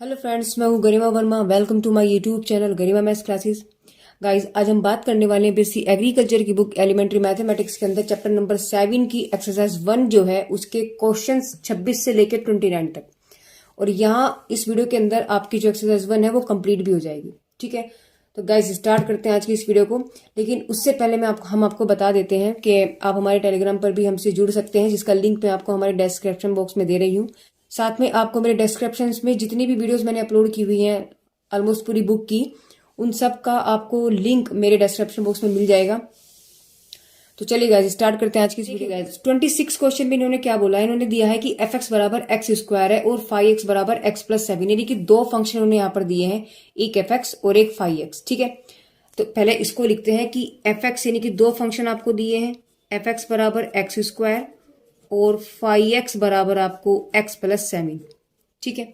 Hello friends, मैं हूँ Garima Verma. Welcome to my YouTube channel Garima maths classes. Guys, आज हम बात करने वाले हैं बीएससी एग्रीकल्चर की बुक एलिमेंट्री मैथमेटिक्स के अंदर चैप्टर नंबर 7 की एक्सरसाइज 1 जो है उसके क्वेश्चंस 26 से लेकर 29 तक। और यहाँ इस वीडियो के अंदर आपकी जो एक्सरसाइज 1 है वो कंप्लीट भी हो जाएगी। ठीक है, तो गाइस स्टार्ट करते हैं आज की इस वीडियो को। लेकिन उससे पहले हम आपको बता देते हैं कि आप हमारे टेलीग्राम पर भी हमसे जुड़ सकते हैं, जिसका लिंक मैं आपको हमारे डिस्क्रिप्शन बॉक्स में दे रही हूँ। साथ में आपको मेरे डिस्क्रिप्शन में जितनी भी वीडियोस मैंने अपलोड की हुई हैं ऑलमोस्ट पूरी बुक की, उन सब का आपको लिंक मेरे डिस्क्रिप्शन बॉक्स में मिल जाएगा। तो चलिए गाइस स्टार्ट करते हैं आज की वीडियो। गाइस 26 क्वेश्चन में इन्होंने क्या बोला है, इन्होंने दिया है कि f(x) बराबर एक्स स्क्वायर है और फाई एक्स बराबर एक्स प्लस 7, यानी कि दो फंक्शन उन्होंने यहाँ पर दिए हैं, एक f(x) और एक फाई एक्स। ठीक है, तो पहले इसको लिखते हैं कि f(x) यानी कि दो फंक्शन आपको दिए हैं, f(x) बराबर एक्स स्क्वायर और फाई एक्स बराबर आपको एक्स प्लस 7। ठीक है,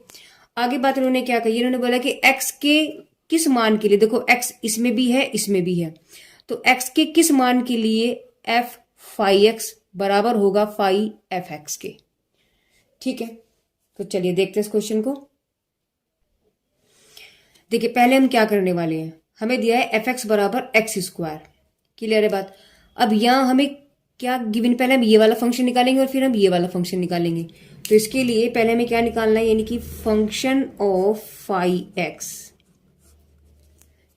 आगे बात इन्होंने क्या कही, इन्होंने बोला कि x के किस मान के लिए, देखो x इसमें भी है इसमें भी है, तो x के किस मान के लिए f फाई एक्स बराबर होगा फाई एफ एक्स के। ठीक है, तो चलिए देखते हैं इस क्वेश्चन को। देखिए पहले हम क्या करने वाले हैं, हमें दिया है एफ एक्स बराबर एक्स स्क्वायर। क्लियर है बात। अब यहां हमें क्या गिवन, पहले हम ये वाला फंक्शन निकालेंगे और फिर हम ये वाला फंक्शन निकालेंगे। तो इसके लिए पहले हमें क्या निकालना है, यानी कि फंक्शन ऑफ फाई एक्स।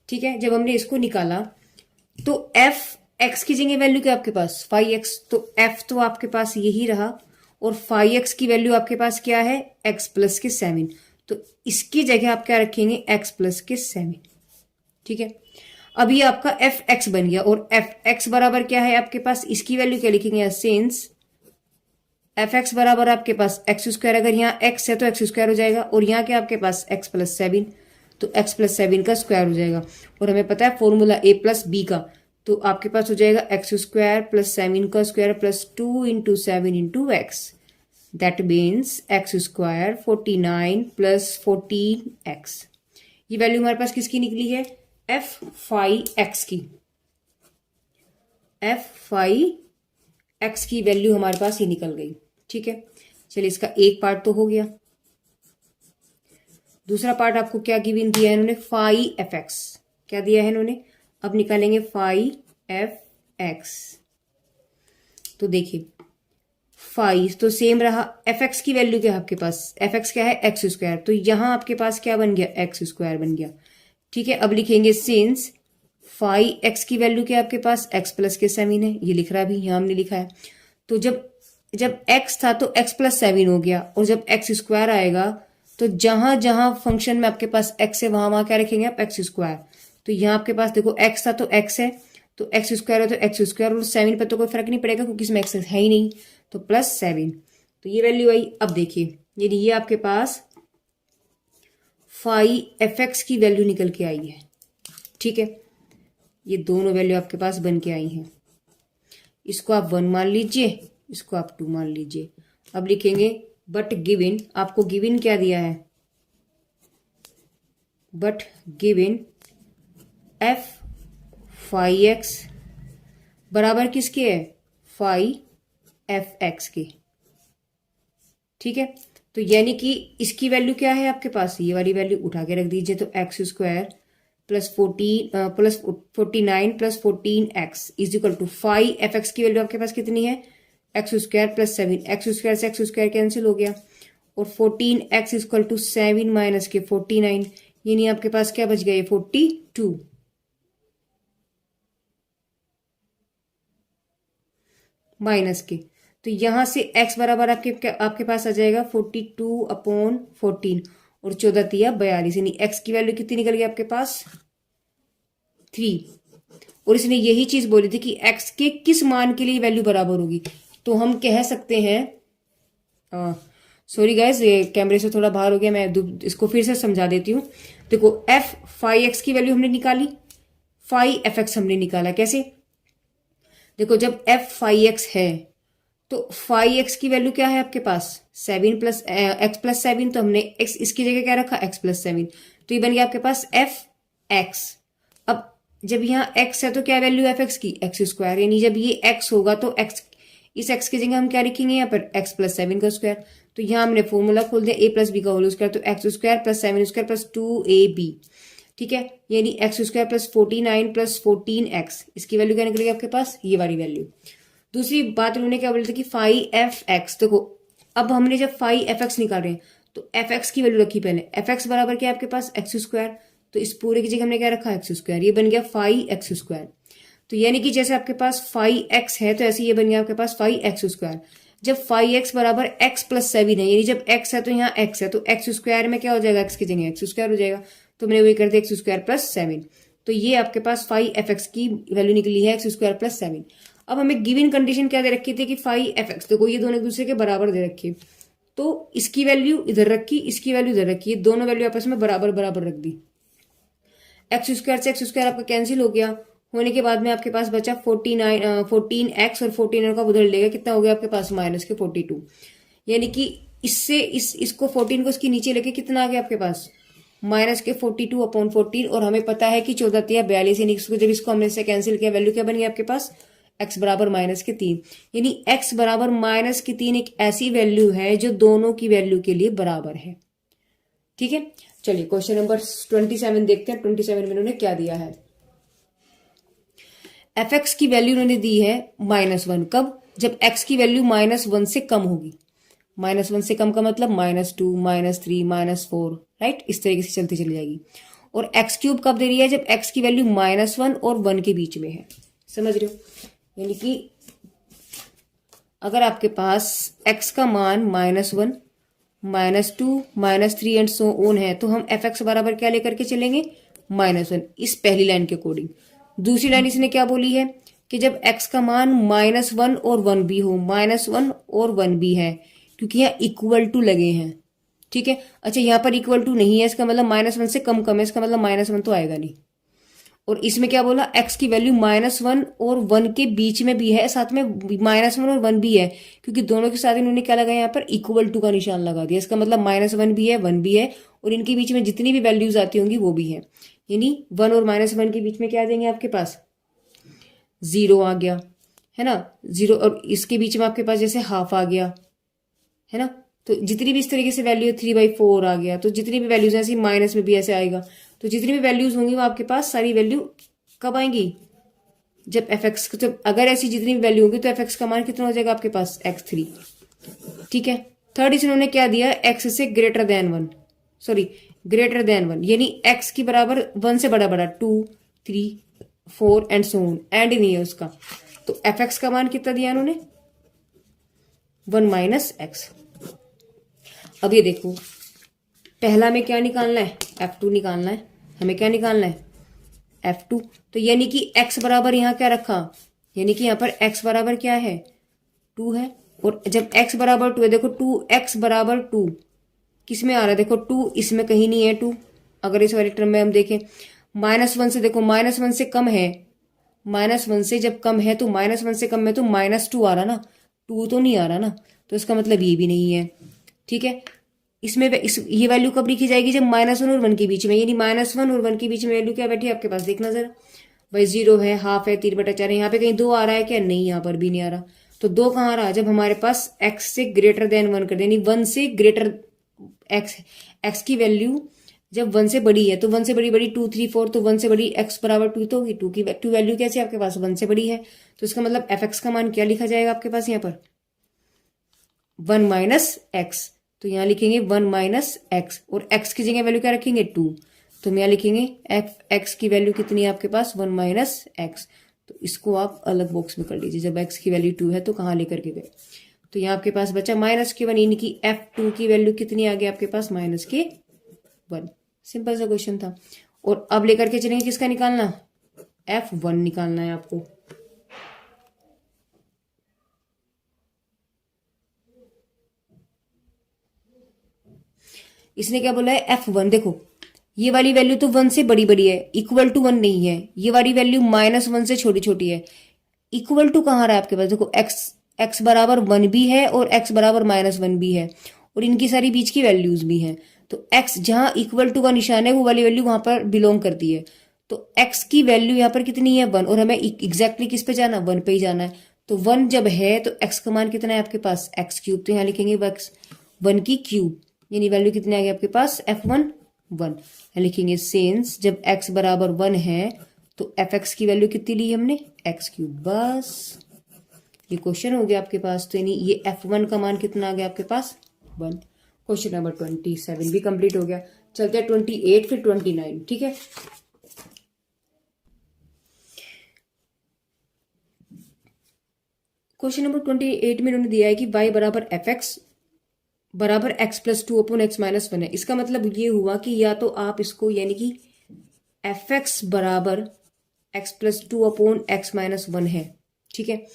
ठीक है, जब हमने इसको निकाला तो एफ एक्स की जगह वैल्यू क्या आपके पास फाई एक्स, तो एफ तो आपके पास यही रहा और फाई एक्स की वैल्यू आपके पास क्या है एक्स प्लस के 7, तो इसकी जगह आप क्या रखेंगे एक्स प्लस के 7। ठीक है, अब ये आपका एफ एक्स बन गया और एफ एक्स बराबर क्या है आपके पास, इसकी वैल्यू क्या लिखेंगे, सिंस एफ एक्स बराबर आपके पास एक्स स्क्वायर, अगर यहाँ एक्स है तो एक्स स्क्वायर हो जाएगा और यहाँ क्या आपके पास एक्स प्लस 7, तो एक्स प्लस 7 का स्क्वायर हो जाएगा। और हमें पता है फॉर्मूला ए प्लस बी का, तो आपके पास हो जाएगा एक्स स्क्वायर प्लस 7 का square plus 2 into 7 into x, that means x square 49 plus 14x। ये वैल्यू हमारे पास किसकी निकली है, एफ फाई एक्स की। एफ फाई एक्स की वैल्यू हमारे पास ये निकल गई। ठीक है, चलिए इसका एक पार्ट तो हो गया। दूसरा पार्ट आपको क्या गिवन दिया है इन्होंने, फाई एफ एक्स क्या दिया है इन्होंने। अब निकालेंगे फाई एफ एक्स, तो देखिए फाई तो सेम रहा, एफ एक्स की वैल्यू क्या है आपके पास, एफ एक्स क्या है एक्स स्क्वायर, तो यहां आपके पास क्या बन गया एक्स स्क्वायर बन गया। ठीक है, अब लिखेंगे सिंस फाई एक्स की वैल्यू क्या है आपके पास एक्स प्लस के 7 है, ये लिख रहा भी यहां हमने लिखा है। तो जब जब x था तो x प्लस 7 हो गया और जब एक्स स्क्वायर आएगा तो जहां जहां फंक्शन में आपके पास x है वहां वहां क्या रखेंगे आप एक्स स्क्वायर। तो यहाँ आपके पास देखो x था तो x है, तो एक्स स्क्वायर है तो एक्स स्क्वायर, और 7 पर तो कोई फर्क नहीं पड़ेगा क्योंकि इसमें x है ही नहीं, तो प्लस 7, तो ये वैल्यू आई। अब देखिए ये आपके पास फाई एफ एक्स की वैल्यू निकल के आई है। ठीक है, ये दोनों वैल्यू आपके पास बन के आई हैं। इसको आप 1 मान लीजिए, इसको आप 2 मान लीजिए। अब लिखेंगे बट गिवन, आपको गिवन क्या दिया है, but given f phi x बराबर किसके है, फाई एफ एक्स के। ठीक है, तो यानी कि इसकी वैल्यू क्या है आपके पास, ये वाली वैल्यू उठा के रख दीजिए, तो x square plus 49 plus 14x is equal to phi f x की वैल्यू आपके पास कितनी है x square plus 7, x square से एक्स स्क्वायर कैंसिल हो गया और 14x is equal to 7 minus के 49, यानी आपके पास क्या बच गया, 42 माइनस के, तो यहां से x बराबर आपके पास आ जाएगा 42/14 और 14 तिया 42, यानी x की वैल्यू कितनी निकल गई आपके पास 3। और इसने यही चीज बोली थी कि x के किस मान के लिए वैल्यू बराबर होगी, तो हम कह सकते हैं, सॉरी गाइस ये कैमरे से थोड़ा बाहर हो गया, मैं इसको फिर से समझा देती हूँ। देखो f फाई एक्स की वैल्यू हमने निकाली, फाई एफ एक्स हमने निकाला, कैसे, देखो जब f फाई एक्स है तो फाई एक्स की वैल्यू क्या है आपके पास 7 प्लस एक्स प्लस 7, तो हमने x इसकी जगह क्या रखा एक्स प्लस 7, तो ये बन गया आपके पास एफ एक्स। अब जब यहाँ x है तो क्या वैल्यू एफ एक्स की एक्स स्क्वायर, यानी जब ये x होगा तो x, इस x की जगह हम क्या लिखेंगे यहाँ पर x प्लस 7 का स्क्वायर, तो यहाँ हमने फॉर्मूला खोल दिया a प्लस बी का होल स्क्वायर, तो x square plus 7 square plus 2ab, ठीक है, यानी x square plus 49 plus 14x, इसकी वैल्यू क्या निकलेगी आपके पास, ये वाली वैल्यू। दूसरी बात उन्होंने क्या बोला था कि फाइव एफ एक्स, देखो अब हमने जब फाइव एफ एक्स निकाल रहे हैं तो एफ एक्स की वैल्यू रखी पहले, एफ एक्स बराबर क्या है आपके पास एक्स स्क्वायर, तो इस पूरे की जगह हमने क्या रखा एक्स स्क्वायर, ये बन गया फाइव एक्स स्क्वायर। तो यानी कि जैसे आपके पास फाइव एक्स है तो ऐसे ये बन गया आपके पास फाइव एक्स स्क्वायर। जब फाइव एक्स बराबर एक्स प्लस 7 है, यानी जब एक्स है तो यहाँ एक्स है, तो एक्स स्क्वायर में क्या हो जाएगा, एक्स की जगह एक्स स्क्वायर हो जाएगा, तो मैंने वही कर दिया एक्स स्क्वायर प्लस 7। तो ये आपके पास फाइव एफ एक्स की वैल्यू निकली है एक्स स्क्वायर प्लस 7। अब हमें गिवन कंडीशन क्या दे रखी थी कि फाइव एफ एक्स, देखो ये दोनों एक दूसरे के बराबर दे रखी, तो इसकी वैल्यू इधर रखी, इसकी वैल्यू इधर रखी, ये दोनों वैल्यू आपस में बराबर बराबर रख दी। एक्स स्क्वायर से एक्स स्क्वायर आपका कैंसिल हो गया, होने के बाद में आपके पास बचा 14x और 14 का उधर लेगा, कितना हो गया आपके पास माइनस के 42, यानी कि इससे इसको 14 को इसके नीचे लेके कितना आ गया आपके पास माइनस के 42 अपॉन 14, और हमें पता है कि 14 तिया 42, यानी जब इसको हमने इससे कैंसिल किया वैल्यू क्या बनी आपके पास x बराबर माइनस के 3, यानी x बराबर माइनस के 3 एक ऐसी वैल्यू है जो दोनों की वैल्यू के लिए बराबर है। ठीक है, चलिए क्वेश्चन नंबर 27 देखते हैं। 27 में उन्होंने क्या दिया है, एफ एक्स की वैल्यू उन्होंने दी है -1, कब, जब x की वैल्यू -1 से कम होगी, -1 से कम का मतलब -2 -3 -4, राइट, इस तरीके से चलती चली जाएगी। और एक्स क्यूब कब दे रही है, जब x की वैल्यू -1 और 1 के बीच में है, समझ रहे हो, यानी कि अगर आपके पास x का मान -1 -2 -3 एंड सो ऑन है, तो हम एफ एक्स बराबर क्या लेकर के चलेंगे -1, इस पहली लाइन के अकॉर्डिंग। दूसरी लाइन इसने क्या बोली है कि जब x का मान -1 और 1 भी हो, -1 और 1 भी है, क्योंकि यहाँ इक्वल टू लगे हैं, ठीक है। अच्छा यहाँ पर इक्वल टू नहीं है, इसका मतलब -1 से कम है, इसका मतलब -1 तो आएगा नहीं। और इसमें क्या बोला, x की वैल्यू -1 और 1 के बीच में भी है, साथ में -1 और 1 भी है, क्योंकि दोनों के साथ इन्होंने क्या लगाया यहाँ पर इक्वल टू का निशान लगा दिया, इसका मतलब -1 भी है 1 भी है, और इनके बीच में जितनी भी वैल्यूज आती होंगी वो भी है, यानी 1 और -1 के बीच में क्या आ जाएंगे आपके पास 0 आ गया, है ना, 0, और इसके बीच में आपके पास जैसे हाफ आ गया, है ना, तो जितनी भी इस तरीके से वैल्यू 3/4 आ गया, तो जितनी भी वैल्यूज ऐसी माइनस में भी ऐसे आएगा, तो जितनी भी वैल्यूज होंगी वो आपके पास सारी वैल्यू कब आएंगी, जब एफ एक्स, जब अगर ऐसी जितनी भी वैल्यू होगी तो एफ एक्स का मान कितना हो जाएगा आपके पास x3, ठीक है। थर्ड इन्होंने क्या दिया, x से greater than 1, sorry greater than 1, यानी x की बराबर 1 से बड़ा बड़ा 2 3 4 एंड सो ऑन, एंड नहीं है उसका, तो एफ एक्स का मान कितना दिया उन्होंने 1 - x। अब ये देखो पहला में क्या निकालना है, f2 निकालना है, हमें क्या निकालना है f2, तो यानी कि x बराबर यहाँ क्या रखा, यानी कि यहाँ पर x बराबर क्या है 2 है, और जब x बराबर 2 है, देखो 2x बराबर 2 किस में आ रहा है, देखो 2 इसमें कहीं नहीं है 2, अगर इस वाले टर्म में हम देखें -1 से, देखो -1 से कम है, -1 से जब कम है तो -1 से कम है तो -2 आ रहा ना, 2 तो नहीं आ रहा ना, तो इसका मतलब ये भी नहीं है, ठीक है। इसमें ये वैल्यू कब लिखी जाएगी, जब -1 और 1 के बीच में, यानी -1 और 1 के बीच में वैल्यू क्या बैठी है आपके पास, देखना जरा भाई 0 है, हाफ है, 3/4 है, यहाँ पे कहीं 2 आ रहा है क्या, नहीं, यहाँ पर भी नहीं आ रहा, तो 2 कहाँ आ रहा, जब हमारे पास x से ग्रेटर देन 1 कर दे, यानी 1 से ग्रेटर x की वैल्यू जब 1 से बड़ी है, तो 1 से बड़ी 2 3 4, तो 1 से बड़ी x बराबर 2 तो होगी, 2 की वैल्यू कैसे आपके पास 1 से बड़ी है, तो इसका मतलब एफ एक्स का मान क्या लिखा जाएगा आपके पास यहाँ पर 1 - x, तो यहाँ लिखेंगे 1 - x, और x की जगह वैल्यू क्या रखेंगे 2, तो हम यहाँ लिखेंगे एफ एक्स की वैल्यू कितनी है आपके पास 1 - x, तो इसको आप अलग बॉक्स में कर लीजिए, जब x की वैल्यू 2 है तो कहाँ लेकर के गए, तो यहाँ आपके पास बचा -1, यानी कि f2 की वैल्यू कितनी आ गई आपके पास -1, सिंपल सा क्वेश्चन था। और अब लेकर के चलेंगे किसका निकालना, f1 निकालना है आपको, इसने क्या बोला है f1, देखो ये वाली वैल्यू तो 1 से बड़ी बड़ी है, इक्वल टू 1 नहीं है, ये वाली वैल्यू -1 से छोटी छोटी है, इक्वल टू कहाँ रहा है आपके पास, देखो x बराबर 1 भी है और x बराबर -1 भी है, और इनकी सारी बीच की वैल्यूज भी हैं, तो x जहां इक्वल टू का निशान है वो वाली वैल्यू वहां पर बिलोंग करती है, तो x की वैल्यू यहाँ पर कितनी है 1, और हमें एग्जैक्टली किस पे जाना 1 पे ही जाना है, तो 1 जब है तो x का मान कितना है आपके पास x3, तो यहाँ लिखेंगे x 1 की क्यूब, यानी वैल्यू कितने आ गई आपके पास f1 1। लिखेंगे सिंस जब x बराबर 1 है तो fx की वैल्यू कितनी ली हमने, x क्यूब। बस ये क्वेश्चन हो गया आपके पास। तो यानी ये f1 का मान कितना आ गया आपके पास, 1। क्वेश्चन नंबर 27 भी कंप्लीट हो गया। चलते हैं 28 फिर 29, ठीक है। क्वेश्चन नंबर 28 में इन्होंने दिया है कि y बराबर fx बराबर x plus 2 upon x minus 1 है। इसका मतलब ये हुआ कि या तो आप इसको यानी कि fx बराबर x plus 2 upon x minus 1 है, ठीक है,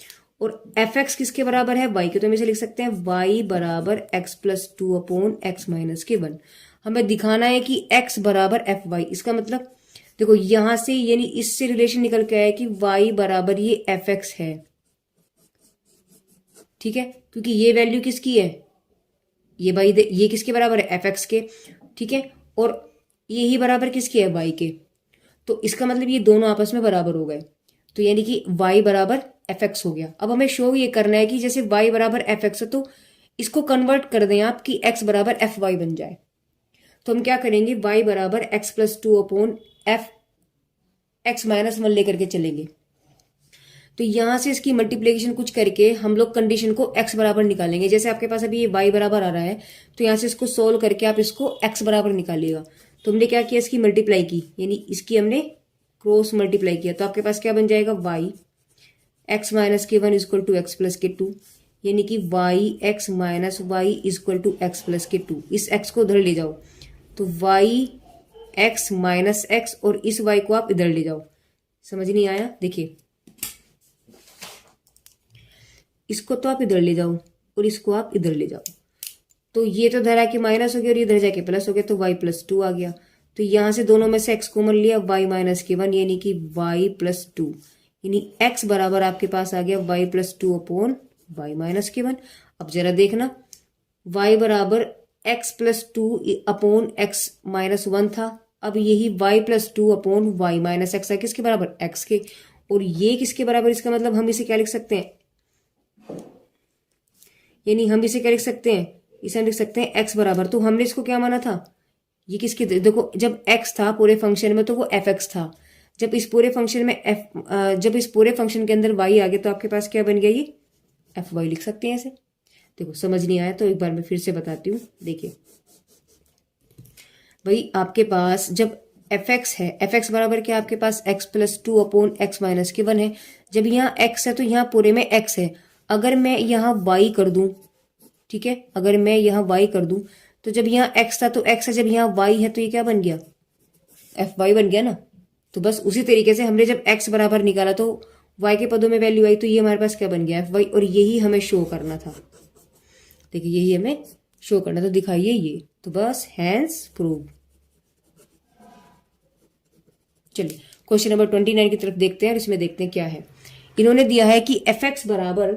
और fx किसके बराबर है, y के, तो हम इसे लिख सकते हैं y बराबर x plus 2 upon x minus के 1। हमें दिखाना है कि x बराबर fy। इसका मतलब देखो यहां से यानी इससे रिलेशन निकल के आया कि y बराबर ये fx है, ठीक है, क्योंकि ये वैल्यू किसकी है, ये भाई ये किसके बराबर है, fx के, ठीक है, और ये ही बराबर किसके है, y के। तो इसका मतलब ये दोनों आपस में बराबर हो गए, तो यानी कि y बराबर fx हो गया। अब हमें शो ये करना है कि जैसे y बराबर fx है तो इसको कन्वर्ट कर दें आप कि x बराबर fy बन जाए। तो हम क्या करेंगे, y बराबर x plus 2 upon x minus 1 लेकर के चलेंगे। तो यहां से इसकी मल्टीप्लीकेशन कुछ करके हम लोग कंडीशन को x बराबर निकालेंगे। जैसे आपके पास अभी ये y बराबर आ रहा है तो यहां से इसको सोल्व करके आप इसको x बराबर निकालिएगा। तो हमने क्या किया, इसकी मल्टीप्लाई की, यानी इसकी हमने क्रॉस मल्टीप्लाई किया, तो आपके पास क्या बन जाएगा, y x माइनस के 1 इजक्वल टू एक्स प्लस के 2, यानी कि y x minus y equal to x plus के 2। इस x को उधर ले जाओ तो y x माइनस x, और इस y को आप इधर ले जाओ। समझ नहीं आया, देखिए इसको तो आप इधर ले जाओ और इसको आप इधर ले जाओ, तो ये तो इधर आके माइनस हो गया और इधर जाके प्लस हो गया, तो y प्लस 2 आ गया। तो यहां से दोनों में से x कॉमन लिया, y माइनस के 1 यानी कि y प्लस 2, यानी x बराबर आपके पास आ गया y plus 2 upon y minus के 1। अब जरा देखना, y बराबर x plus 2 upon x minus 1 था, अब यही y plus 2 upon y minus x है, किसके बराबर, x के, और ये किसके बराबर, इसका मतलब हम इसे क्या लिख सकते हैं, यानी हम इसे क्या लिख सकते हैं, इसे हम लिख सकते हैं x बराबर, तो हमने इसको क्या माना था, ये किसके, देखो जब x था पूरे फंक्शन में तो वो fx था, जब इस पूरे फंक्शन में जब इस पूरे फंक्शन के अंदर y आ गया तो आपके पास क्या बन गया, ये fy लिख सकते हैं ऐसे। देखो समझ नहीं आया तो एक बार मैं फिर से बताती हूँ, देखिए भाई आपके पास जब fx है, fx बराबर क्या आपके पास x plus 2 upon x minus के 1 है। जब यहाँ x है तो यहाँ पूरे में x है, अगर मैं यहाँ y कर दूं, ठीक है, अगर मैं यहाँ y कर दूं तो जब यहाँ x था तो x है, जब यहाँ y है तो ये क्या बन गया, fy बन गया ना। तो बस उसी तरीके से हमने जब x बराबर निकाला तो y के पदों में वैल्यू आई, तो ये हमारे पास क्या बन गया, fy, और यही हमें शो करना था। देखिए यही हमें शो करना, तो दिखाइए ये, तो बस हैंस प्रूव। चलिए क्वेश्चन नंबर 29 की तरफ देखते हैं और इसमें देखते हैं क्या है। इन्होंने दिया है कि fx बराबर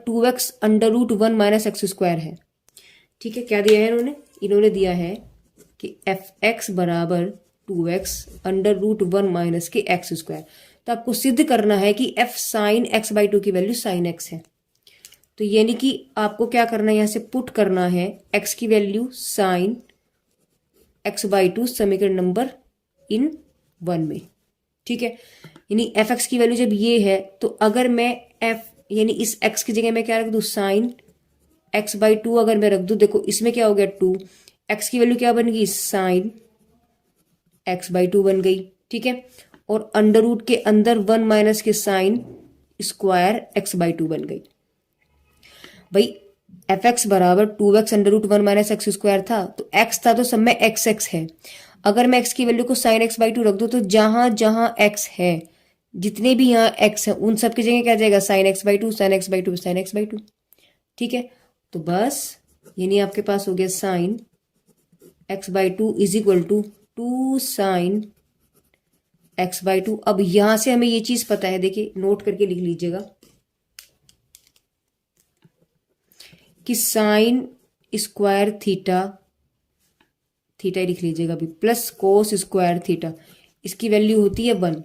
2x under root 1 minus x square है, ठीक है। क्या दिया है इन्होंने दिया है कि fx बराबर 2x अंडर रूट 1 माइनस के एक्स स्क्वायर। तो आपको सिद्ध करना है कि f साइन x बाई 2 की वैल्यू साइन x है। तो यानी कि आपको क्या करना है, यहां से पुट करना है x की वैल्यू साइन x बाई 2 समीकरण नंबर इन 1 में, ठीक है। यानी fx की वैल्यू जब ये है तो अगर मैं f यानी इस x की जगह मैं क्या रख दूं, साइन x बाई 2 अगर मैं रख दूं, देखो इसमें क्या हो गया 2, x की वैल्यू क्या बन गई, साइन x बाई 2 बन गई, ठीक है, और अंडर रूट के अंदर 1 माइनस के साइन स्क्वायर x बाई 2 बन गई। भाई fx बराबर 2x under root 1 minus x square था, तो x था तो सब में x है। अगर मैं x की वैल्यू को साइन x बाई 2 रख दूं तो जहां जहां x है, जितने भी यहाँ x है उन सब की जगह क्या जाएगा, sine x by 2 sine x by 2 sine x by 2, ठीक है। तो बस यानी आपके पास हो गया sine x by 2 is equal to 2 sine x by 2। अब यहां से हमें ये चीज पता है, देखिए नोट करके लिख लीजिएगा कि साइन स्क्वायर थीटा, थीटा लिख लीजिएगा अभी, प्लस कोस स्क्वायर थीटा, इसकी वैल्यू होती है 1।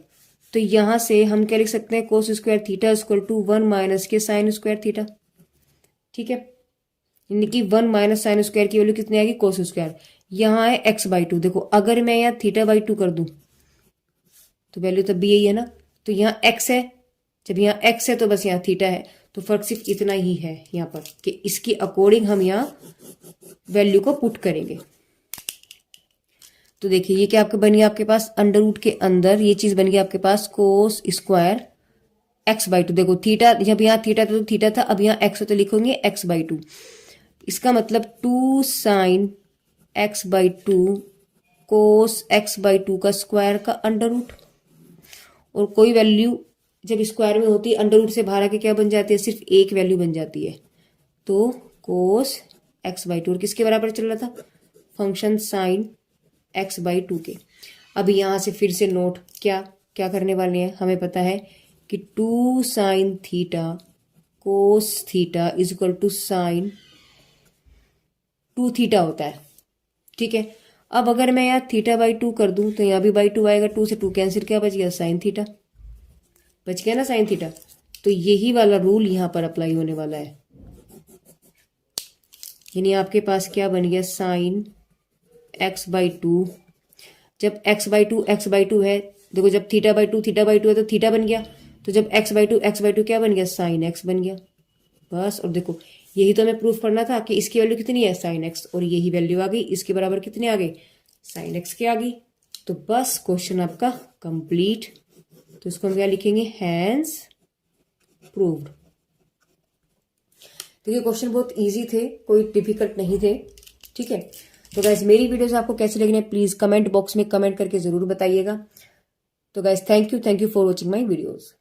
तो यहां से हम क्या लिख सकते हैं, cos square theta equal to 1 minus के साइन स्क्वायर थीटा। ठीक है, यानी कि 1 माइनस साइन स्क्वायर की वैल्यू कितनी आएगी, कोस स्क्वायर। यहाँ है x/2। देखो अगर मैं यहाँ θ/2 कर दूं तो वैल्यू तब भी यही है ना। तो यहाँ x है, जब यहाँ x है तो बस यहाँ थीटा है। तो फर्क सिर्फ इतना ही है यहाँ पर कि इसके अकॉर्डिंग हम यहाँ वैल्यू को पुट करेंगे। तो देखिए ये क्या आपका बन गया, आपके पास अंडर रूट के अंदर ये चीज बन गई आपके पास कोस स्क्वायर x/2। देखो थीटा, जब यहाँ थीटा था तो थीटा था, अब यहाँ x है तो लिखोगे x/2। इसका मतलब 2 साइन x/2 कोस x/2 का स्क्वायर का अंडर रूट। और कोई वैल्यू जब स्क्वायर में होती है अंडर रूट से बाहर आके क्या बन जाती है, सिर्फ एक वैल्यू बन जाती है। तो कोस x/2 और किसके बराबर चल रहा था, फंक्शन साइन x/2 के। अब यहां से फिर से नोट क्या क्या करने वाले हैं, हमें पता है कि 2 sine theta cos theta is equal to sine 2 theta होता है। ठीक है, अब अगर मैं यहाँ θ/2 कर दूं तो यहाँ भी /2 आएगा, 2 से 2 कैंसिल, क्या बच गया, साइन थीटा बच गया ना, साइन थीटा। तो यही वाला रूल यहां पर अप्लाई होने वाला है। यानी आपके पास क्या बन गया, साइन x/2। जब x/2 है, देखो जब θ/2 है तो थीटा बन गया। तो जब x/2 क्या बन गया, साइन x बन गया बस। और देखो यही तो हमें प्रूफ करना था कि इसकी वैल्यू कितनी है, साइन x, और यही वैल्यू आ गई, इसके बराबर कितने आ गए, साइन x के आ गई। तो बस क्वेश्चन आपका कंप्लीट। तो इसको हम क्या लिखेंगे, हैंस प्रूव्ड। देखिए क्वेश्चन बहुत इजी थे, कोई डिफिकल्ट नहीं थे। ठीक है, तो गाइस मेरी वीडियोस आपको कैसी लगी प्लीज कमेंट बॉक्स में कमेंट करके जरूर बताइएगा। तो guys thank you for watching my videos.